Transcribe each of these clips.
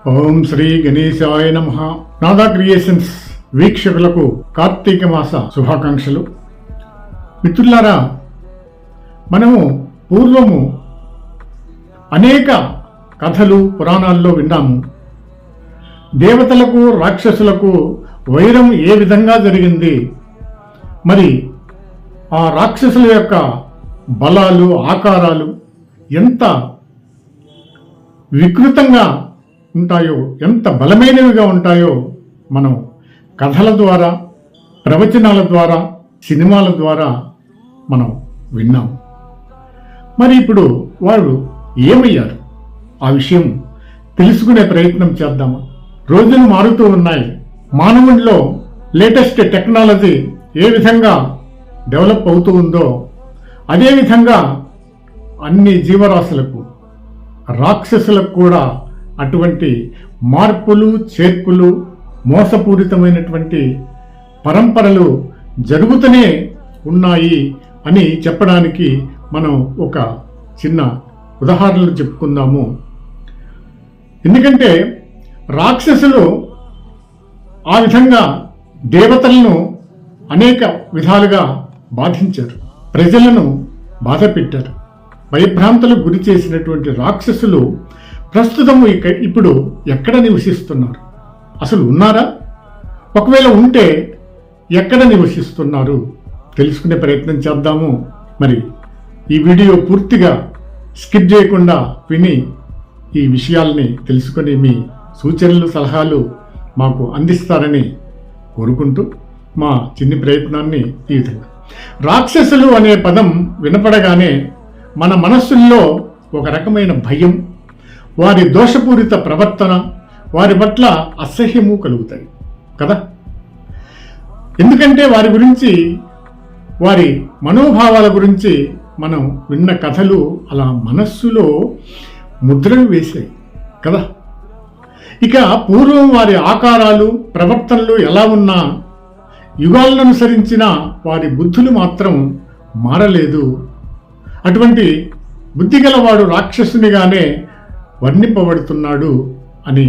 ఓం శ్రీ గణేశాయ నమః. నాదా క్రియేషన్స్ వీక్షకులకు కార్తీక మాస శుభాకాంక్షలు. మిత్రులారా, మనము పూర్వము అనేక కథలు పురాణాల్లో విన్నాము. దేవతలకు రాక్షసులకు వైరం ఏ విధంగా జరిగింది, మరి ఆ రాక్షసుల యొక్క బలాలు ఆకారాలు ఎంత వికృతంగా ఉంటాయో, ఎంత బలమైనవిగా ఉంటాయో మనం కథల ద్వారా, ప్రవచనాల ద్వారా, సినిమాల ద్వారా మనం విన్నాం. మరి ఇప్పుడు వారు ఏమయ్యారు, ఆ విషయం తెలుసుకునే ప్రయత్నం చేద్దామా? రోజులు మారుతూ ఉన్నాయి. మానవుడిలో లేటెస్ట్ టెక్నాలజీ ఏ విధంగా డెవలప్ అవుతూ ఉందో అదేవిధంగా అన్ని జీవరాశులకు, రాక్షసులకు కూడా అటువంటి మార్పులు చేర్పులు, మోసపూరితమైనటువంటి పరంపరలు జరుగుతూనే ఉన్నాయి అని చెప్పడానికి మనం ఒక చిన్న ఉదాహరణలు చెప్పుకుందాము. ఎందుకంటే రాక్షసులు ఆ విధంగా దేవతలను అనేక విధాలుగా బాధించారు, ప్రజలను బాధ పెట్టారు, భయభ్రాంతులకు గురి చేసినటువంటి రాక్షసులు ప్రస్తుతం ఇప్పుడు ఎక్కడ నివసిస్తున్నారు? అసలు ఉన్నారా? ఒకవేళ ఉంటే ఎక్కడ నివసిస్తున్నారు తెలుసుకునే ప్రయత్నం చేద్దాము. మరి ఈ వీడియో పూర్తిగా స్కిప్ చేయకుండా విని ఈ విషయాల్ని తెలుసుకొని మీ సూచనలు సలహాలు మాకు అందిస్తారని కోరుకుంటూ మా చిన్ని ప్రయత్నాన్ని ఈ విధంగా. రాక్షసులు అనే పదం వినపడగానే మన మనస్సుల్లో ఒక రకమైన భయం, వారి దోషపూరిత ప్రవర్తన, వారి పట్ల అసహ్యము కలుగుతాయి కదా. ఎందుకంటే వారి గురించి, వారి మనోభావాల గురించి మనం విన్న కథలు అలా మనస్సులో ముద్రలు వేశాయి కదా. ఇక పూర్వం వారి ఆకారాలు, ప్రవర్తనలు ఎలా ఉన్నా యుగాలను అనుసరించిన వారి బుద్ధులు మాత్రం మారలేదు. అటువంటి బుద్ధిగలవాడు రాక్షసునిగానే వర్ణింపబడుతున్నాడు అని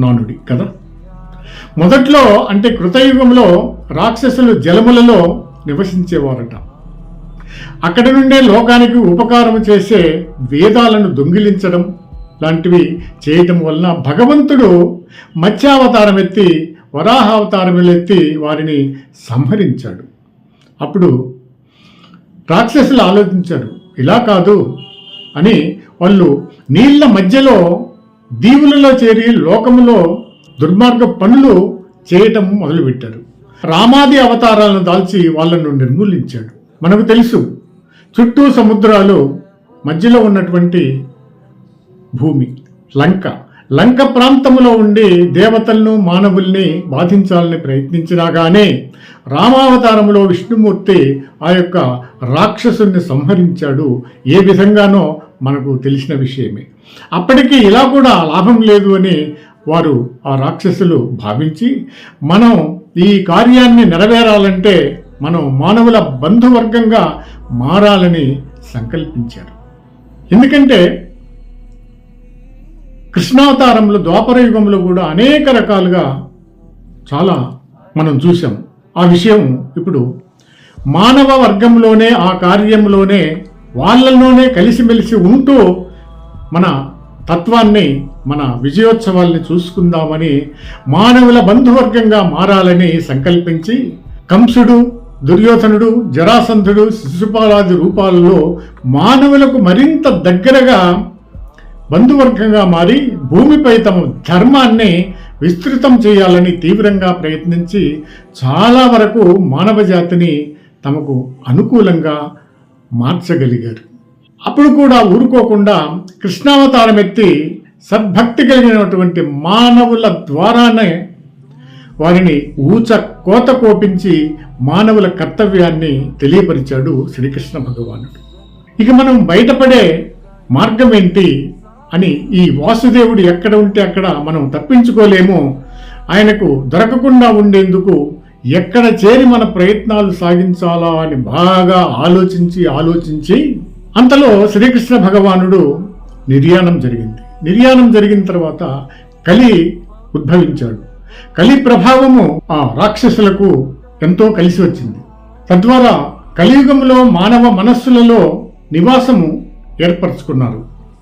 నానుడి కదా. మొదట్లో అంటే కృతయుగంలో రాక్షసులు జలములలో నివసించేవారట. అక్కడి నుండే లోకానికి ఉపకారం చేసే వేదాలను దొంగిలించడం లాంటివి చేయటం వలన భగవంతుడు మత్స్యావతారం ఎత్తి, వరాహావతారం ఎత్తి వారిని సంహరించాడు. అప్పుడు రాక్షసులు ఆలోచించారు, ఇలా కాదు అని వాళ్ళు నీళ్ల మధ్యలో దీవులలో చేరి లోకములో దుర్మార్గ పనులు చేయటం మొదలుపెట్టారు. రామాది అవతారాలను దాల్చి వాళ్ళను నిర్మూలించాడు. మనకు తెలుసు, చుట్టూ సముద్రాలు, మధ్యలో ఉన్నటువంటి భూమి లంక ప్రాంతంలో ఉండి దేవతలను, మానవుల్ని బాధించాలని ప్రయత్నించినా గానే రామావతారంలో విష్ణుమూర్తి ఆ యొక్క రాక్షసుని సంహరించాడు. ఏ విధంగానో మనకు తెలిసిన విషయమే. అప్పటికి ఇలా కూడా లాభం లేదు అని వారు, ఆ రాక్షసులు భావించి, మనం ఈ కార్యాన్ని నెరవేరాలంటే మనం మానవుల బంధువర్గంగా మారాలని సంకల్పించారు. ఎందుకంటే కృష్ణావతారంలో, ద్వాపర యుగంలో కూడా అనేక రకాలుగా చాలా మనం చూసాం. ఆ విషయం ఇప్పుడు మానవ వర్గంలోనే, ఆ కార్యంలోనే, వాళ్ళలోనే కలిసిమెలిసి ఉంటూ మన తత్వాన్ని, మన విజయోత్సవాల్ని చూసుకుందామని, మానవుల బంధువర్గంగా మారాలని సంకల్పించి కంసుడు, దుర్యోధనుడు, జరాసంధుడు, శిశుపాలాది రూపాలలో మానవులకు మరింత దగ్గరగా బంధువర్గంగా మారి భూమిపై తమ ధర్మాన్ని విస్తృతం చేయాలని తీవ్రంగా ప్రయత్నించి చాలా వరకు మానవ జాతిని తమకు అనుకూలంగా మార్చగలిగారు. అప్పుడు కూడా ఊరుకోకుండా కృష్ణావతారం ఎత్తి సద్భక్తి కలిగినటువంటి మానవుల ద్వారానే వారిని ఊచ కోత కోపించి మానవుల కర్తవ్యాన్ని తెలియపరిచాడు శ్రీకృష్ణ భగవానుడు. ఇక మనం బయటపడే మార్గం ఏంటి అని, ఈ వాసుదేవుడు ఎక్కడ ఉంటే అక్కడ మనం తప్పించుకోలేము. ఆయనకు దొరకకుండా ఉండేందుకు ఎక్కడ చేరి మన ప్రయత్నాలు సాగించాలా అని బాగా ఆలోచించి అంతలో శ్రీకృష్ణ భగవానుడు నిర్యాణం జరిగింది. నిర్యాణం జరిగిన తర్వాత కలి ఉద్భవించాడు. కలి ప్రభావము ఆ రాక్షసులకు ఎంతో కలిసి వచ్చింది. తద్వారా కలియుగంలో మానవ మనస్సులలో నివాసము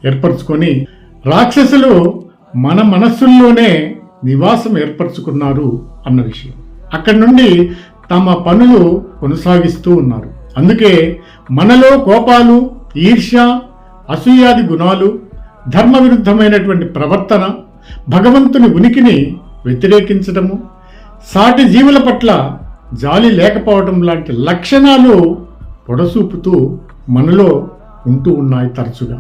ఏర్పరచుకొని రాక్షసులు మన మనస్సుల్లోనే నివాసం ఏర్పరచుకున్నారు అన్న విషయం. అక్కడి నుండి తమ పనులు కొనసాగిస్తూ ఉన్నారు. అందుకే మనలో కోపాలు, ఈర్ష్య, అసూయాది గుణాలు, ధర్మ విరుద్ధమైనటువంటి ప్రవర్తన, భగవంతుని ఉనికిని వ్యతిరేకించడము, సాటి జీవుల పట్ల జాలి లేకపోవడం లాంటి లక్షణాలు పొడసూపుతూ మనలో ఉంటూ ఉన్నాయి. తరచుగా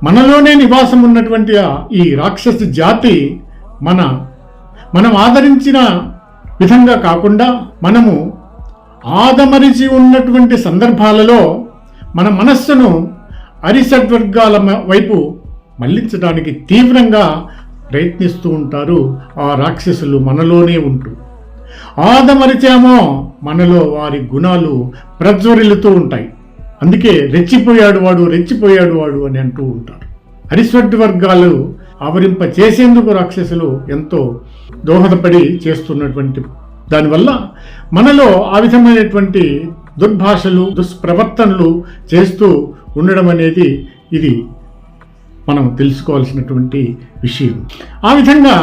మనలోనే నివాసం ఉన్నటువంటి ఈ రాక్షస జాతి మనం ఆదరించిన విధంగా కాకుండా మనము ఆదమరిచి ఉన్నటువంటి సందర్భాలలో మన మనస్సును అరిషడ్వర్గాల వైపు మళ్లించడానికి తీవ్రంగా ప్రయత్నిస్తూ ఉంటారు ఆ రాక్షసులు మనలోనే ఉంటూ. ఆదమరిచామో మనలో వారి గుణాలు ప్రజ్వరిల్లుతూ ఉంటాయి. అందుకే రెచ్చిపోయాడు వాడు అని అంటూ ఉంటారు. అరిషడ్వర్గాలు ఆవరింప చేసేందుకు రాక్షసులు ఎంతో దోహదపడి చేస్తున్నటువంటి దానివల్ల మనలో ఆ విధమైనటువంటి దుర్భాషలు, దుష్ప్రవర్తనలు చేస్తూ ఉండడం అనేది ఇది మనం తెలుసుకోవాల్సినటువంటి విషయం. ఆ విధంగా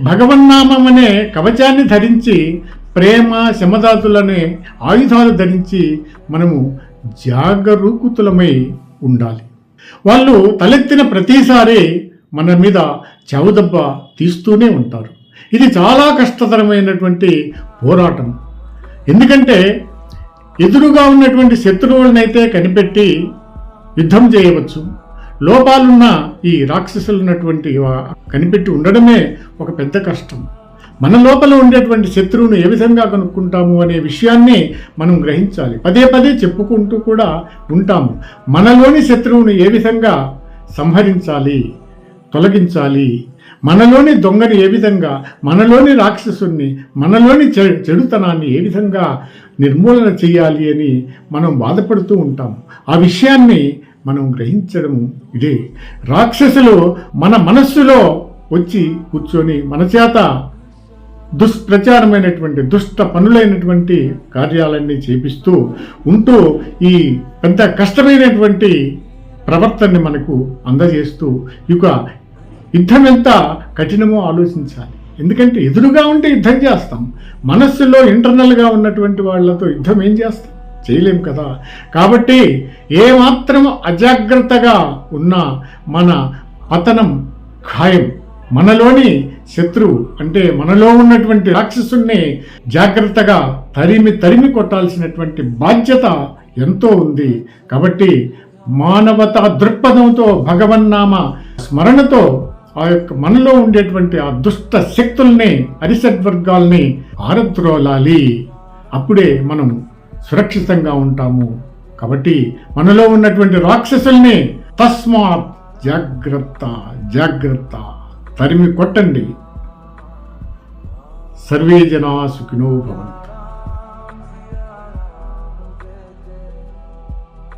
భగవన్నామం అనే కవచాన్ని ధరించి, ప్రేమ శమదాతులనే ఆయుధాలు ధరించి మనము జాగరూకుతులమై ఉండాలి. వాళ్ళు తలెత్తిన ప్రతిసారి మన మీద చౌదబ్బ తీస్తూనే ఉంటారు. ఇది చాలా కష్టతరమైనటువంటి పోరాటం. ఎందుకంటే ఎదురుగా ఉన్నటువంటి శత్రువులనైతే కనిపెట్టి యుద్ధం చేయవచ్చు. లోపాలున్న ఈ రాక్షసులు ఉన్నటువంటి కనిపెట్టి ఉండడమే ఒక పెద్ద కష్టం. మన లోపల ఉండేటువంటి శత్రువును ఏ విధంగా కనుక్కుంటాము అనే విషయాన్ని మనం గ్రహించాలి. పదే పదే చెప్పుకుంటూ కూడా ఉంటాము. మనలోని శత్రువును ఏ విధంగా సంహరించాలి, తొలగించాలి, మనలోని దొంగని ఏ విధంగా, మనలోని రాక్షసుని, మనలోని చెడుతనాన్ని ఏ విధంగా నిర్మూలన చేయాలి అని మనం బాధపడుతూ ఉంటాము. ఆ విషయాన్ని మనం గ్రహించడం ఇదే. రాక్షసులు మన మనస్సులో వచ్చి కూర్చొని మన చేత దుష్ప్రచారమైనటువంటి దుష్ట పనులైనటువంటి కార్యాలన్నీ చేపిస్తూ ఉంటూ ఈ పెద్ద కష్టమైనటువంటి ప్రవర్తనని మనకు అందజేస్తూ ఇక యుద్ధం ఎంత కఠినమో ఆలోచించాలి. ఎందుకంటే ఎదురుగా ఉంటే యుద్ధం చేస్తాం, మనస్సులో ఇంటర్నల్గా ఉన్నటువంటి వాళ్ళతో యుద్ధం ఏం చేస్తాం? చేయలేం కదా. కాబట్టి ఏమాత్రం అజాగ్రత్తగా ఉన్నా మన పతనం ఖాయం. మనలోని శత్రువు అంటే మనలో ఉన్నటువంటి రాక్షసుని జాగ్రత్తగా తరిమి కొట్టాల్సినటువంటి బాధ్యత ఎంతో ఉంది. కాబట్టి మానవతా దృక్పథంతో, భగవన్నామ స్మరణతో ఆ యొక్క మనలో ఉండేటువంటి ఆ దుష్ట శక్తుల్ని, అరిషడ్వర్గాల్ని ఆరద్రోలాలి. అప్పుడే మనం సురక్షితంగా ఉంటాము. కాబట్టి మనలో ఉన్నటువంటి రాక్షసుల్ని తస్మాత్ జాగ్రత్త తరిమి కొట్టండి. సర్వే జనా సుఖినో భవంతు.